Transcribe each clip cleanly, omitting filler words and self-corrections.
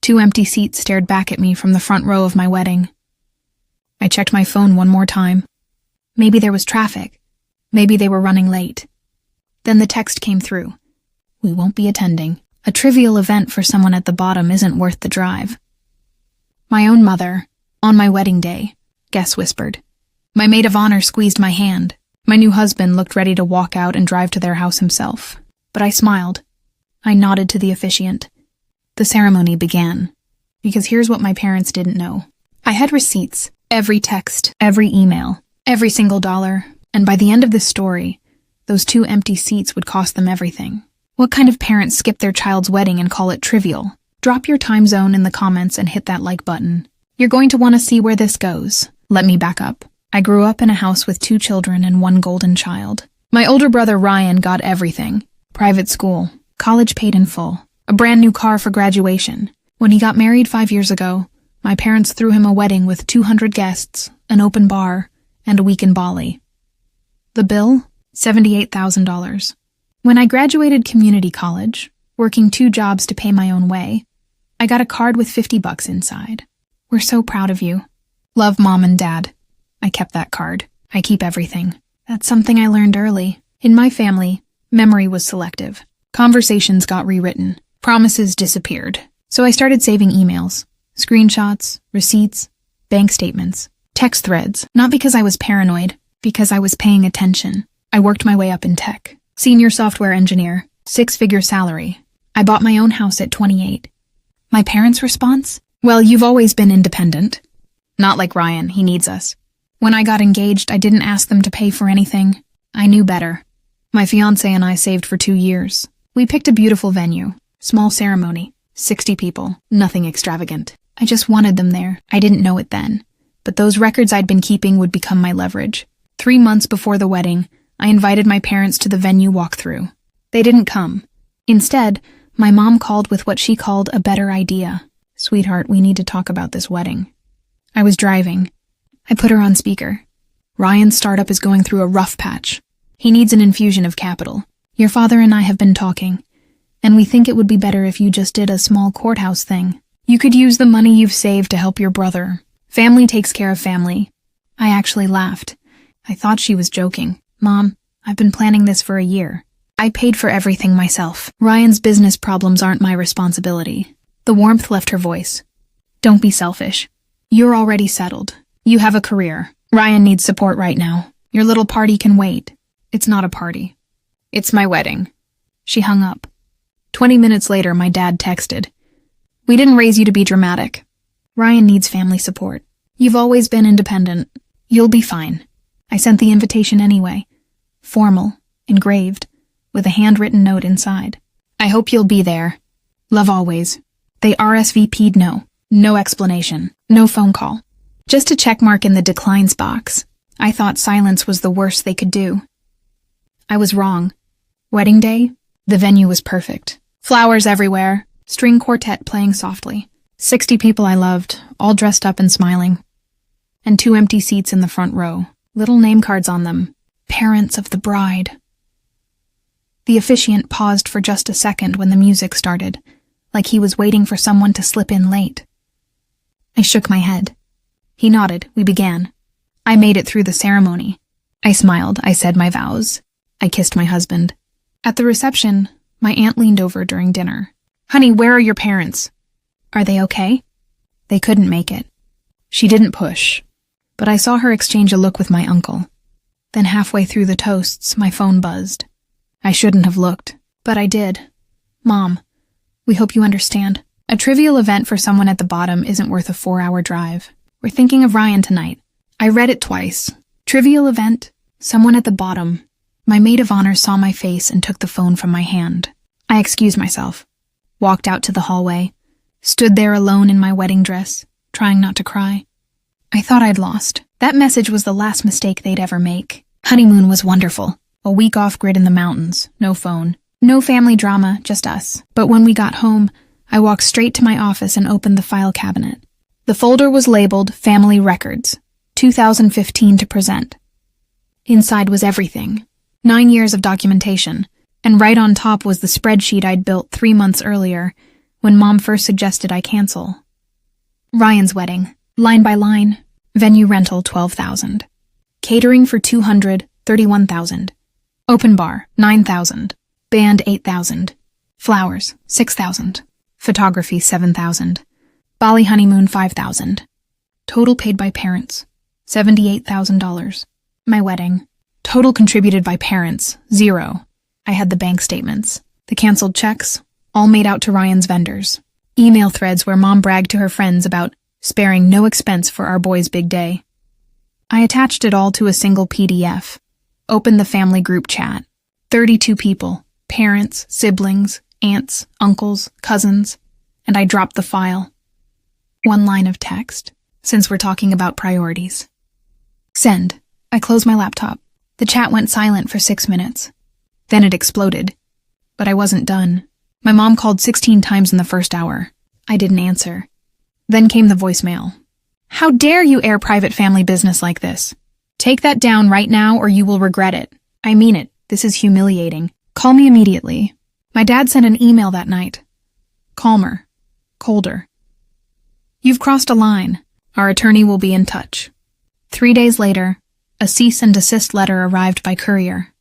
2 empty seats stared back at me from the front row of my wedding. I checked my phone one more time. Maybe there was traffic. Maybe they were running late. Then the text came through. We won't be attending. A trivial event for someone at the bottom isn't worth the drive. My own mother, on my wedding day, Guess whispered. My maid of honor squeezed my hand. My new husband looked ready to walk out and drive to their house himself. But I smiled. I nodded to the officiant. The ceremony began. Because here's what my parents didn't know. I had receipts, every text, every email, every single dollar, and by the end of this story, those 2 empty seats would cost them everything. What kind of parents skip their child's wedding and call it trivial? Drop your time zone in the comments and hit that like button. You're going to want to see where this goes. Let me back up. I grew up in a house with 2 children and 1 golden child. My older brother Ryan got everything. Private school, college paid in full, a brand new car for graduation. When he got married 5 years ago, my parents threw him a wedding with 200 guests, an open bar, and a week in Bali. The bill? $78,000. When I graduated community college, working 2 jobs to pay my own way, I got a card with $50 inside. We're so proud of you. Love, Mom and Dad. I kept that card. I keep everything. That's something I learned early. In my family, memory was selective. Conversations got rewritten. Promises disappeared. So I started saving emails, screenshots, receipts, bank statements, text threads, not because I was paranoid, because I was paying attention. I worked my way up in tech. Senior software engineer, 6-figure salary. I bought my own house at 28. My parents' response? Well, you've always been independent. Not like Ryan, he needs us. When I got engaged, I didn't ask them to pay for anything. I knew better. My fiancé and I saved for 2 years. We picked a beautiful venue, small ceremony, 60 people, nothing extravagant. I just wanted them there. I didn't know it then. But those records I'd been keeping would become my leverage. 3 months before the wedding, I invited my parents to the venue walkthrough. They didn't come. Instead, my mom called with what she called a better idea. Sweetheart, we need to talk about this wedding. I was driving. I put her on speaker. Ryan's startup is going through a rough patch. He needs an infusion of capital. Your father and I have been talking, and we think it would be better if you just did a small courthouse thing. You could use the money you've saved to help your brother. Family takes care of family. I actually laughed. I thought she was joking. Mom, I've been planning this for a year. I paid for everything myself. Ryan's business problems aren't my responsibility. The warmth left her voice. Don't be selfish. You're already settled. You have a career. Ryan needs support right now. Your little party can wait. It's not a party. It's my wedding. She hung up. 20 minutes later, my dad texted. We didn't raise you to be dramatic. Ryan needs family support. You've always been independent. You'll be fine. I sent the invitation anyway. Formal, engraved, with a handwritten note inside. I hope you'll be there. Love always. They RSVP'd no. No explanation. No phone call. Just a checkmark in the declines box. I thought silence was the worst they could do. I was wrong. Wedding day, the venue was perfect. Flowers everywhere, string quartet playing softly. 60 people I loved, all dressed up and smiling. And 2 empty seats in the front row, little name cards on them. Parents of the bride. The officiant paused for just a second when the music started, like he was waiting for someone to slip in late. I shook my head. He nodded. We began. I made it through the ceremony. I smiled. I said my vows. I kissed my husband. At the reception, my aunt leaned over during dinner. Honey, where are your parents? Are they okay? They couldn't make it. She didn't push, but I saw her exchange a look with my uncle. Then halfway through the toasts, my phone buzzed. I shouldn't have looked, but I did. Mom, we hope you understand. A trivial event for someone at the bottom isn't worth a 4-hour drive. We're thinking of Ryan tonight. I read it twice. Trivial event, someone at the bottom. My maid of honor saw my face and took the phone from my hand. I excused myself, walked out to the hallway, stood there alone in my wedding dress, trying not to cry. I thought I'd lost. That message was the last mistake they'd ever make. Honeymoon was wonderful. A week off-grid in the mountains, no phone, no family drama, just us. But when we got home, I walked straight to my office and opened the file cabinet. The folder was labeled Family Records, 2015 to present. Inside was everything. 9 years of documentation, and right on top was the spreadsheet I'd built 3 months earlier, when Mom first suggested I cancel. Ryan's wedding, line by line. Venue rental, $12,000. Catering for $200, $31,000. Open bar, $9,000. Band, $8,000. Flowers, $6,000. Photography, $7,000. Bali honeymoon, $5,000. Total paid by parents, $78,000. My wedding. Total contributed by parents, $0. I had the bank statements. The canceled checks, all made out to Ryan's vendors. Email threads where Mom bragged to her friends about sparing no expense for our boy's big day. I attached it all to a single PDF. Opened the family group chat. 32 people, parents, siblings, aunts, uncles, cousins, and I dropped the file. One line of text, since we're talking about priorities. Send. I closed my laptop. The chat went silent for 6 minutes. Then it exploded. But I wasn't done. My mom called 16 times in the first hour. I didn't answer. Then came the voicemail. How dare you air private family business like this? Take that down right now or you will regret it. I mean it. This is humiliating. Call me immediately. My dad sent an email that night. Calmer. Colder. You've crossed a line. Our attorney will be in touch. 3 days later, a cease and desist letter arrived by courier.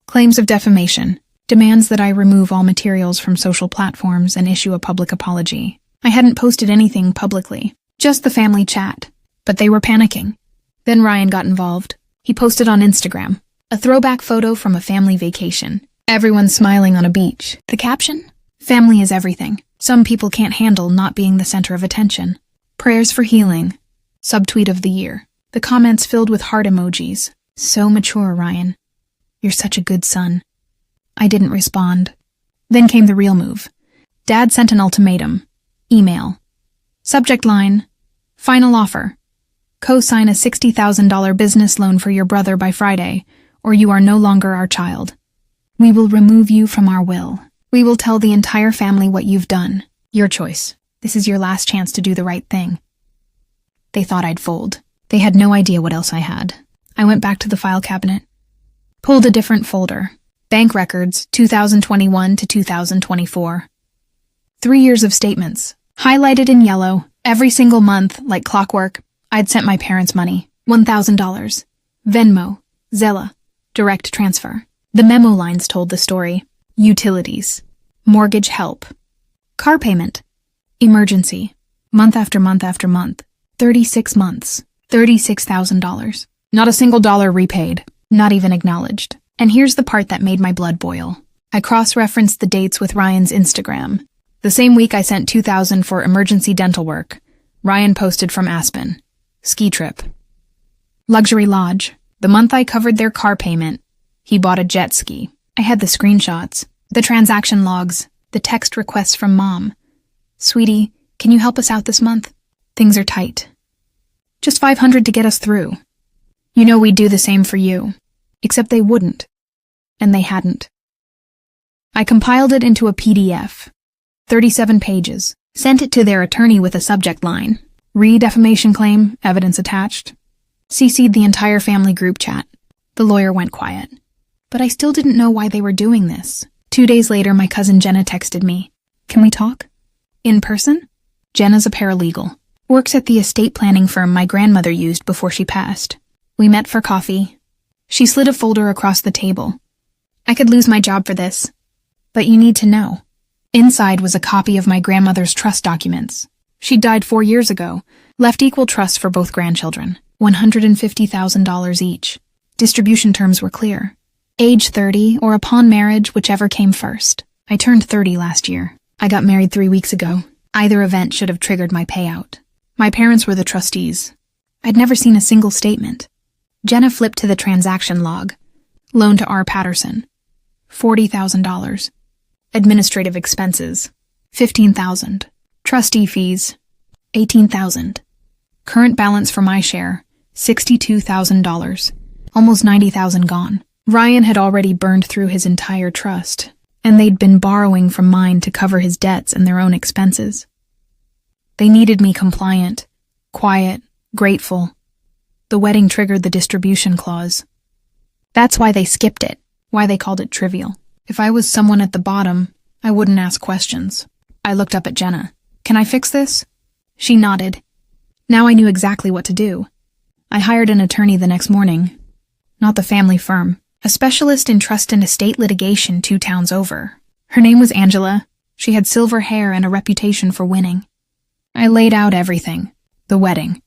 Claims of defamation. Demands that I remove all materials from social platforms and issue a public apology. I hadn't posted anything publicly, just the family chat, but they were panicking. Then Ryan got involved. He posted on Instagram a throwback photo from a family vacation. Everyone smiling on a beach. The caption? Family is everything. Some people can't handle not being the center of attention. Prayers for healing. Subtweet of the year. The comments filled with heart emojis. So mature, Ryan. You're such a good son. I didn't respond. Then came the real move. Dad sent an ultimatum. Email. Subject line. Final offer. Co-sign a $60,000 business loan for your brother by Friday, or you are no longer our child. We will remove you from our will. We will tell the entire family what you've done. Your choice. This is your last chance to do the right thing. They thought I'd fold. They had no idea what else I had. I went back to the file cabinet. Pulled a different folder. Bank records, 2021 to 2024. 3 years of statements. Highlighted in yellow, every single month, like clockwork, I'd sent my parents money. $1,000. Venmo, Zelle, direct transfer. The memo lines told the story. Utilities. Mortgage help. Car payment. Emergency. Month after month after month. 36 months. $36,000. Not a single dollar repaid. Not even acknowledged. And here's the part that made my blood boil. I cross-referenced the dates with Ryan's Instagram. The same week I sent $2,000 for emergency dental work. Ryan posted from Aspen. Ski trip. Luxury lodge. The month I covered their car payment, he bought a jet ski. I had the screenshots, the transaction logs, the text requests from Mom. Sweetie, can you help us out this month? Things are tight. Just $500 to get us through. You know we'd do the same for you. Except they wouldn't. And they hadn't. I compiled it into a PDF. 37 pages. Sent it to their attorney with a subject line. Re-defamation claim, evidence attached. CC'd the entire family group chat. The lawyer went quiet. But I still didn't know why they were doing this. 2 days later, my cousin Jenna texted me. Can we talk? In person? Jenna's a paralegal. Works at the estate planning firm my grandmother used before she passed. We met for coffee. She slid a folder across the table. I could lose my job for this. But you need to know. Inside was a copy of my grandmother's trust documents. She died 4 years ago, left equal trusts for both grandchildren, $150,000 each. Distribution terms were clear. Age 30 or upon marriage, whichever came first. I turned 30 last year. I got married 3 weeks ago. Either event should have triggered my payout. My parents were the trustees. I'd never seen a single statement. Jenna flipped to the transaction log. Loan to R. Patterson. $40,000. Administrative expenses. $15,000. Trustee fees. $18,000. Current balance for my share. $62,000. Almost $90,000 gone. Ryan had already burned through his entire trust, and they'd been borrowing from mine to cover his debts and their own expenses. They needed me compliant, quiet, grateful. The wedding triggered the distribution clause. That's why they skipped it, why they called it trivial. If I was someone at the bottom, I wouldn't ask questions. I looked up at Jenna. Can I fix this? She nodded. Now I knew exactly what to do. I hired an attorney the next morning. Not the family firm. A specialist in trust and estate litigation 2 towns over. Her name was Angela. She had silver hair and a reputation for winning. I laid out everything. The wedding.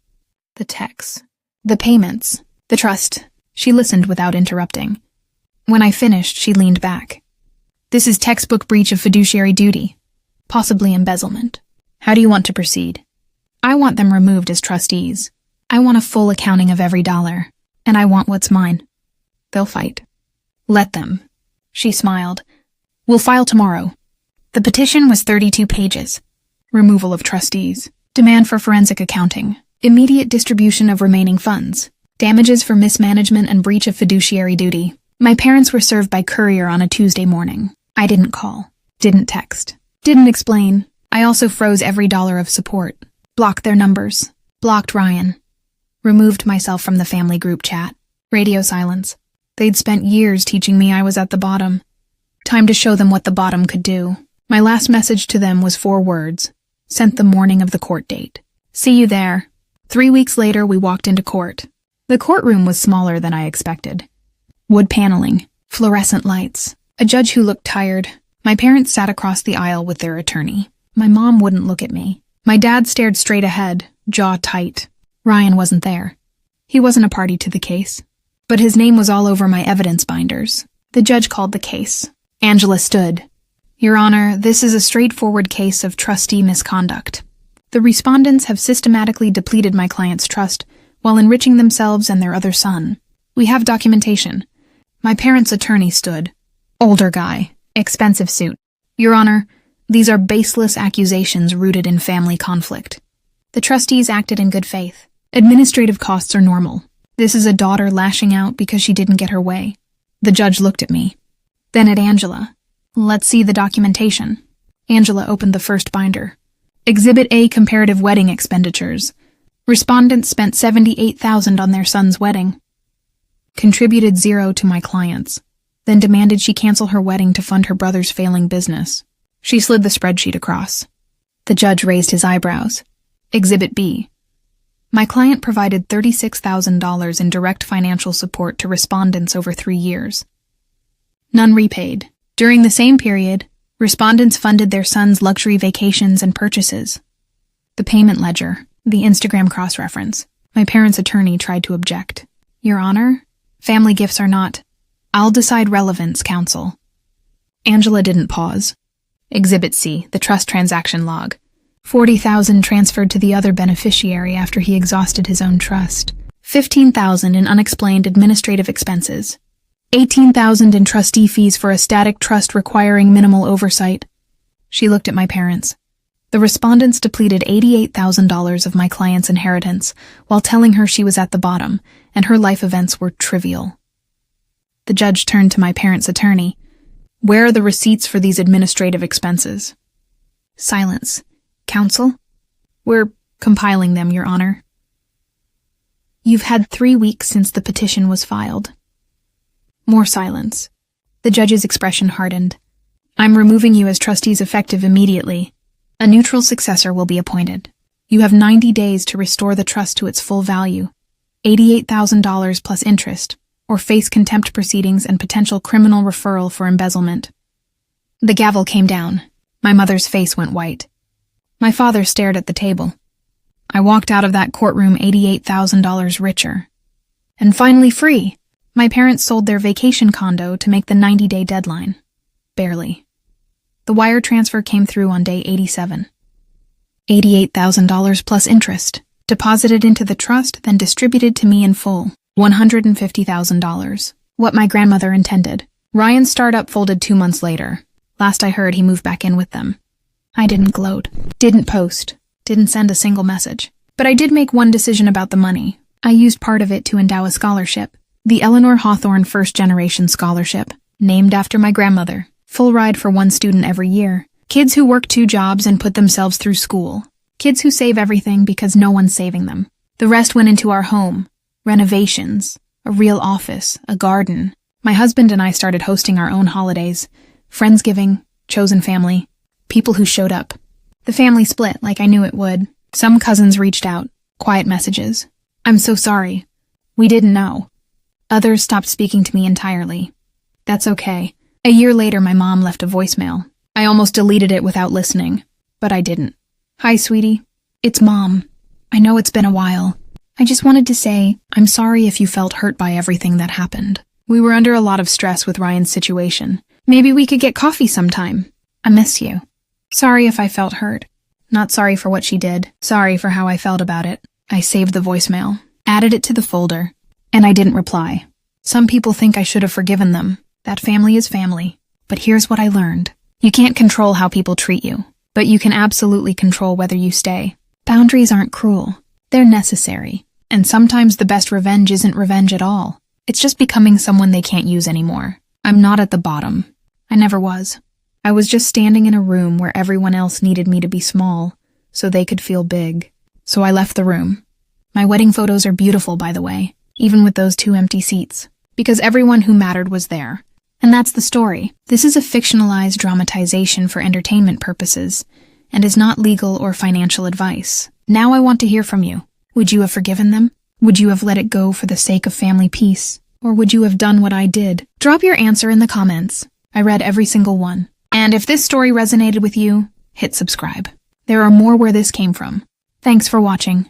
The texts. The payments. The trust. She listened without interrupting. When I finished, she leaned back. This is textbook breach of fiduciary duty. Possibly embezzlement. How do you want to proceed? I want them removed as trustees. I want a full accounting of every dollar. And I want what's mine. They'll fight. Let them. She smiled. We'll file tomorrow. The petition was 32 pages. Removal of trustees. Demand for forensic accounting. Immediate distribution of remaining funds. Damages for mismanagement and breach of fiduciary duty. My parents were served by courier on a Tuesday morning. I didn't call. Didn't text. Didn't explain. I also froze every dollar of support. Blocked their numbers. Blocked Ryan. Removed myself from the family group chat. Radio silence. They'd spent years teaching me I was at the bottom. Time to show them what the bottom could do. My last message to them was 4 words. Sent the morning of the court date. See you there. 3 weeks later, we walked into court. The courtroom was smaller than I expected. Wood paneling. Fluorescent lights. A judge who looked tired. My parents sat across the aisle with their attorney. My mom wouldn't look at me. My dad stared straight ahead, jaw tight. Ryan wasn't there. He wasn't a party to the case. But his name was all over my evidence binders. The judge called the case. Angela stood. Your Honor, this is a straightforward case of trustee misconduct. The respondents have systematically depleted my client's trust while enriching themselves and their other son. We have documentation. My parents' attorney stood. Older guy. Expensive suit. Your Honor, these are baseless accusations rooted in family conflict. The trustees acted in good faith. Administrative costs are normal. This is a daughter lashing out because she didn't get her way. The judge looked at me. Then at Angela. Let's see the documentation. Angela opened the first binder. Exhibit A, comparative wedding expenditures. Respondents spent $78,000 on their son's wedding. Contributed 0 to my clients. Then demanded she cancel her wedding to fund her brother's failing business. She slid the spreadsheet across. The judge raised his eyebrows. Exhibit B. My client provided $36,000 in direct financial support to respondents over 3 years. None repaid. During the same period, respondents funded their sons' luxury vacations and purchases. The payment ledger, the Instagram cross-reference. My parents' attorney tried to object. Your Honor, family gifts are not. I'll decide relevance, counsel. Angela didn't pause. Exhibit C, the trust transaction log. $40,000 transferred to the other beneficiary after he exhausted his own trust. $15,000 in unexplained administrative expenses. $18,000 in trustee fees for a static trust requiring minimal oversight. She looked at my parents. The respondents depleted $88,000 of my client's inheritance while telling her she was at the bottom and her life events were trivial. The judge turned to my parents' attorney. Where are the receipts for these administrative expenses? Silence. Counsel? We're compiling them, Your Honor. You've had 3 weeks since the petition was filed. More silence. The judge's expression hardened. I'm removing you as trustees effective immediately. A neutral successor will be appointed. You have 90 days to restore the trust to its full value, $88,000 plus interest, or face contempt proceedings and potential criminal referral for embezzlement. The gavel came down. My mother's face went white. My father stared at the table. I walked out of that courtroom $88,000 richer. And finally free. My parents sold their vacation condo to make the 90-day deadline. Barely. The wire transfer came through on day 87. $88,000 plus interest, deposited into the trust, then distributed to me in full. $150,000. What my grandmother intended. Ryan's startup folded 2 months later. Last I heard, he moved back in with them. I didn't gloat, didn't post, didn't send a single message. But I did make one decision about the money. I used part of it to endow a scholarship. The Eleanor Hawthorne First Generation Scholarship, named after my grandmother. Full ride for 1 student every year. Kids who work 2 jobs and put themselves through school. Kids who save everything because no one's saving them. The rest went into our home. Renovations. A real office. A garden. My husband and I started hosting our own holidays. Friendsgiving. Chosen family. People who showed up. The family split like I knew it would. Some cousins reached out, quiet messages. "I'm so sorry. We didn't know." Others stopped speaking to me entirely. That's okay. A year later, my mom left a voicemail. I almost deleted it without listening, but I didn't. "Hi, sweetie. It's Mom. I know it's been a while. I just wanted to say, I'm sorry if you felt hurt by everything that happened. We were under a lot of stress with Ryan's situation. Maybe we could get coffee sometime. I miss you. Sorry if I felt hurt. Not sorry for what she did. Sorry for how I felt about it." I saved the voicemail, added it to the folder, and I didn't reply. Some people think I should have forgiven them. That family is family. But here's what I learned. You can't control how people treat you, but you can absolutely control whether you stay. Boundaries aren't cruel. They're necessary. And sometimes the best revenge isn't revenge at all. It's just becoming someone they can't use anymore. I'm not at the bottom. I never was. I was just standing in a room where everyone else needed me to be small, so they could feel big. So I left the room. My wedding photos are beautiful, by the way, even with those 2 empty seats, because everyone who mattered was there. And that's the story. This is a fictionalized dramatization for entertainment purposes, and is not legal or financial advice. Now I want to hear from you. Would you have forgiven them? Would you have let it go for the sake of family peace? Or would you have done what I did? Drop your answer in the comments. I read every single one. And if this story resonated with you, hit subscribe. There are more where this came from. Thanks for watching.